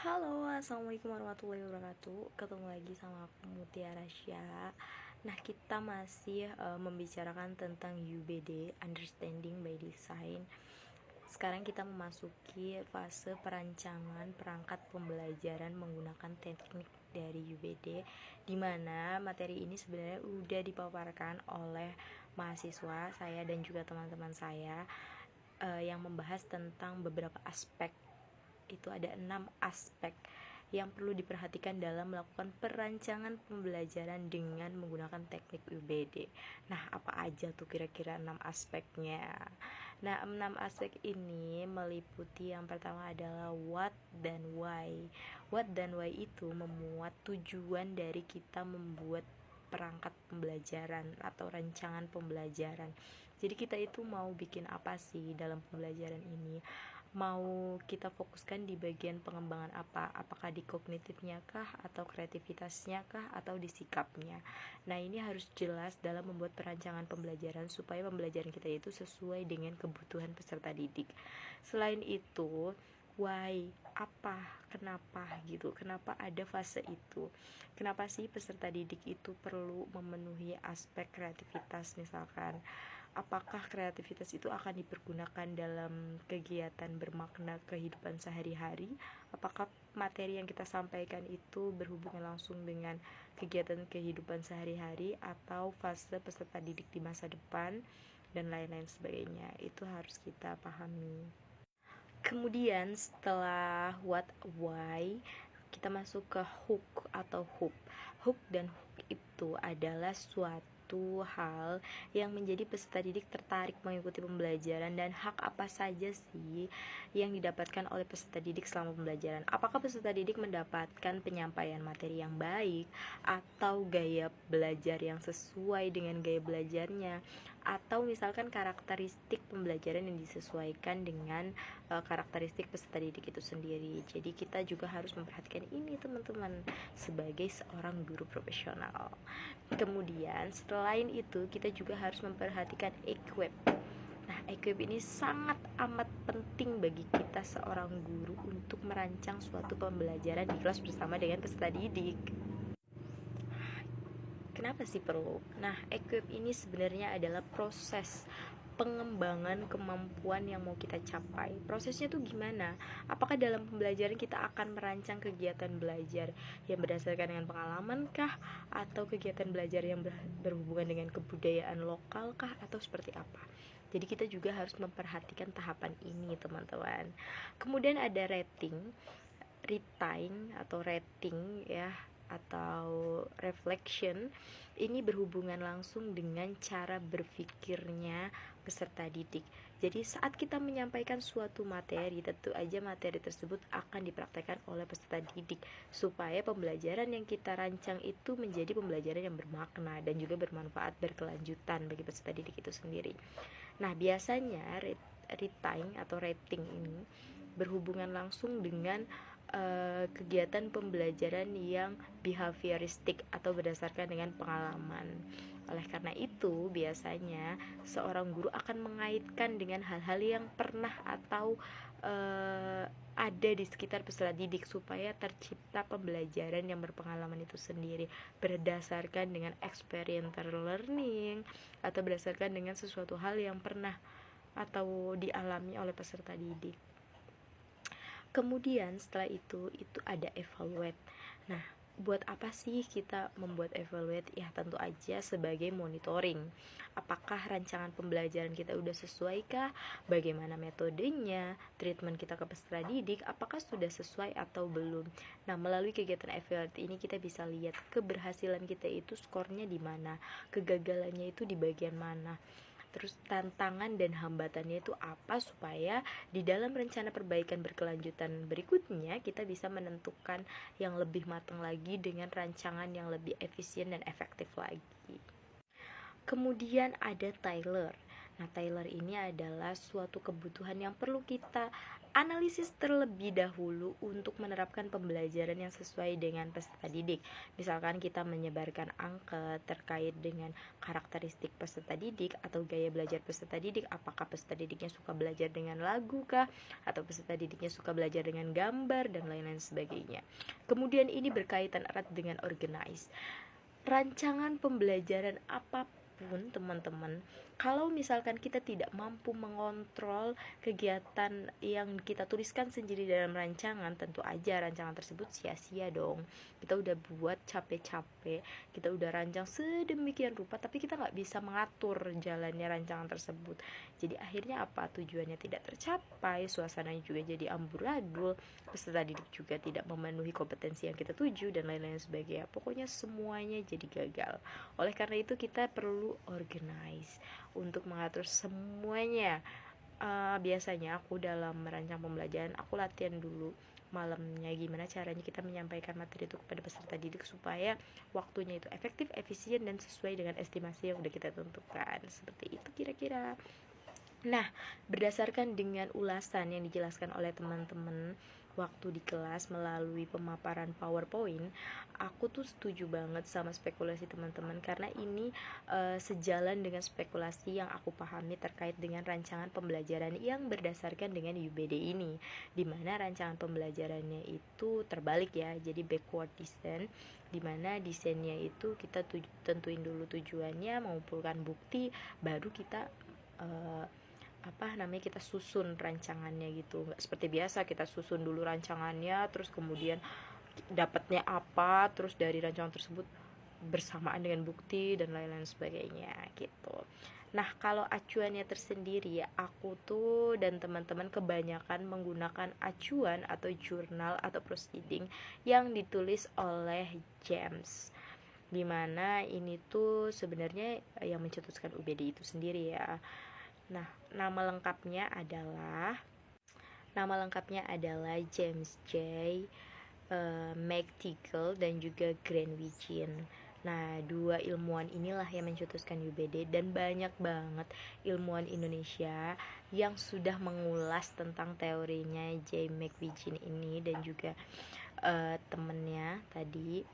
Halo, assalamualaikum warahmatullahi wabarakatuh. Ketemu lagi sama aku Mutiara Rasya. Nah, kita masih membicarakan tentang UBD, Understanding by Design. Sekarang kita memasuki fase perancangan perangkat pembelajaran menggunakan teknik dari UBD, di mana materi ini sebenarnya udah dipaparkan oleh mahasiswa saya dan juga teman-teman saya yang membahas tentang beberapa aspek. Itu ada 6 aspek yang perlu diperhatikan dalam melakukan perancangan pembelajaran dengan menggunakan teknik UBD. Nah, apa aja tuh kira-kira 6 aspeknya? Nah, 6 aspek ini meliputi yang pertama adalah what dan why. What dan why itu memuat tujuan dari kita membuat perangkat pembelajaran atau rancangan pembelajaran. Jadi kita itu mau bikin apa sih dalam pembelajaran ini? Mau kita fokuskan di bagian pengembangan apa? Apakah di kognitifnya kah, atau kreativitasnya kah, atau di sikapnya? Nah, ini harus jelas dalam membuat perancangan pembelajaran supaya pembelajaran kita itu sesuai dengan kebutuhan peserta didik. Selain itu, why, apa, kenapa gitu, kenapa ada fase itu, kenapa sih peserta didik itu perlu memenuhi aspek kreativitas. Misalkan apakah kreativitas itu akan dipergunakan dalam kegiatan bermakna kehidupan sehari-hari, apakah materi yang kita sampaikan itu berhubungan langsung dengan kegiatan kehidupan sehari-hari atau fase peserta didik di masa depan, dan lain-lain sebagainya. Itu harus kita pahami. Kemudian setelah what, why, kita masuk ke hook atau hook. Hook dan hook itu adalah suatu hal yang menjadi peserta didik tertarik mengikuti pembelajaran, dan hak apa saja sih yang didapatkan oleh peserta didik selama pembelajaran. Apakah peserta didik mendapatkan penyampaian materi yang baik, atau gaya belajar yang sesuai dengan gaya belajarnya, atau misalkan karakteristik pembelajaran yang disesuaikan dengan karakteristik peserta didik itu sendiri. Jadi kita juga harus memperhatikan ini, teman-teman, sebagai seorang guru profesional. Kemudian selain itu kita juga harus memperhatikan equip. Nah, equip ini sangat amat penting bagi kita seorang guru untuk merancang suatu pembelajaran di kelas bersama dengan peserta didik. Kenapa sih perlu? Nah, equip ini sebenarnya adalah proses pengembangan kemampuan yang mau kita capai. Prosesnya tuh gimana? Apakah dalam pembelajaran kita akan merancang kegiatan belajar yang berdasarkan dengan pengalaman kah, atau kegiatan belajar yang berhubungan dengan kebudayaan lokal kah, atau seperti apa? Jadi kita juga harus memperhatikan tahapan ini, teman-teman. Kemudian ada rating ya, atau reflection. Ini berhubungan langsung dengan cara berpikirnya peserta didik. Jadi saat kita menyampaikan suatu materi, tentu aja materi tersebut akan dipraktekkan oleh peserta didik supaya pembelajaran yang kita rancang itu menjadi pembelajaran yang bermakna dan juga bermanfaat berkelanjutan bagi peserta didik itu sendiri. Nah, biasanya rating ini berhubungan langsung dengan kegiatan pembelajaran yang behavioristik atau berdasarkan dengan pengalaman. Oleh karena itu, biasanya seorang guru akan mengaitkan dengan hal-hal yang pernah atau ada di sekitar peserta didik supaya tercipta pembelajaran yang berpengalaman itu sendiri, berdasarkan dengan experiential learning atau berdasarkan dengan sesuatu hal yang pernah atau dialami oleh peserta didik. Kemudian setelah itu ada evaluate. Nah, buat apa sih kita membuat evaluate? Ya, tentu aja sebagai monitoring. Apakah rancangan pembelajaran kita udah sesuaikah? Bagaimana metodenya? Treatment kita ke peserta didik apakah sudah sesuai atau belum? Nah, melalui kegiatan evaluate ini kita bisa lihat keberhasilan kita itu skornya di mana, kegagalannya itu di bagian mana, terus tantangan dan hambatannya itu apa, supaya di dalam rencana perbaikan berkelanjutan berikutnya kita bisa menentukan yang lebih matang lagi dengan rancangan yang lebih efisien dan efektif lagi. Kemudian ada Tyler. Nah, Tyler ini adalah suatu kebutuhan yang perlu kita analisis terlebih dahulu untuk menerapkan pembelajaran yang sesuai dengan peserta didik. Misalkan kita menyebarkan angka terkait dengan karakteristik peserta didik atau gaya belajar peserta didik, apakah peserta didiknya suka belajar dengan lagu kah, atau peserta didiknya suka belajar dengan gambar, dan lain-lain sebagainya. Kemudian ini berkaitan erat dengan organize. Rancangan pembelajaran apapun teman-teman, kalau misalkan kita tidak mampu mengontrol kegiatan yang kita tuliskan sendiri dalam rancangan, tentu aja rancangan tersebut sia-sia dong. Kita udah buat capek-capek, kita udah rancang sedemikian rupa, tapi kita nggak bisa mengatur jalannya rancangan tersebut. Jadi akhirnya apa? Tujuannya tidak tercapai, suasananya juga jadi amburadul, peserta didik juga tidak memenuhi kompetensi yang kita tuju, dan lain-lain sebagainya. Pokoknya semuanya jadi gagal. Oleh karena itu kita perlu organize untuk mengatur semuanya. Biasanya aku dalam merancang pembelajaran, aku latihan dulu malamnya gimana caranya kita menyampaikan materi itu kepada peserta didik supaya waktunya itu efektif, efisien, dan sesuai dengan estimasi yang udah kita tentukan. Seperti itu kira-kira. Nah, berdasarkan dengan ulasan yang dijelaskan oleh teman-teman waktu di kelas melalui pemaparan PowerPoint, aku tuh setuju banget sama spekulasi teman-teman, karena ini sejalan dengan spekulasi yang aku pahami terkait dengan rancangan pembelajaran yang berdasarkan dengan UBD ini, dimana rancangan pembelajarannya itu terbalik ya, jadi backward design, dimana desainnya itu kita tentuin dulu tujuannya, mengumpulkan bukti, baru kita kita susun rancangannya gitu. Nggak seperti biasa kita susun dulu rancangannya, terus kemudian dapatnya apa, terus dari rancangan tersebut bersamaan dengan bukti dan lain-lain sebagainya gitu. Nah, kalau acuannya tersendiri ya, aku tuh dan teman-teman kebanyakan menggunakan acuan atau jurnal atau proceeding yang ditulis oleh James, dimana ini tuh sebenarnya yang mencetuskan UBD itu sendiri ya. Nah, nama lengkapnya James J. McTeagle dan juga Greenwichin. Nah, dua ilmuwan inilah yang mencetuskan UBD, dan banyak banget ilmuwan Indonesia yang sudah mengulas tentang teorinya J. McWichin ini dan juga temennya tadi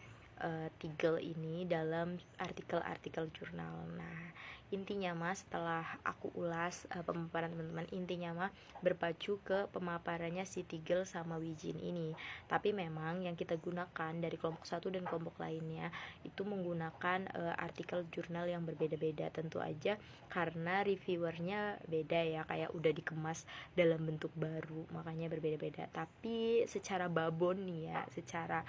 Teagle ini dalam artikel-artikel jurnal. Nah, intinya setelah aku ulas pemaparan teman-teman, intinya berpacu ke pemaparannya si Teagle sama Wijin ini. Tapi memang yang kita gunakan dari kelompok satu dan kelompok lainnya itu menggunakan artikel jurnal yang berbeda-beda, tentu aja karena reviewernya beda ya, kayak udah dikemas dalam bentuk baru, makanya berbeda-beda. Tapi secara babon nih ya, secara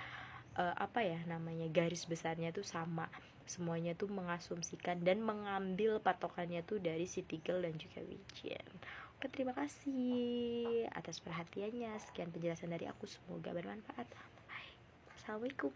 garis besarnya tuh sama, semuanya tuh mengasumsikan dan mengambil patokannya tuh dari si Teagle dan juga Wijin. Oke, terima kasih atas perhatiannya. Sekian penjelasan dari aku, semoga bermanfaat. Bye. Assalamualaikum.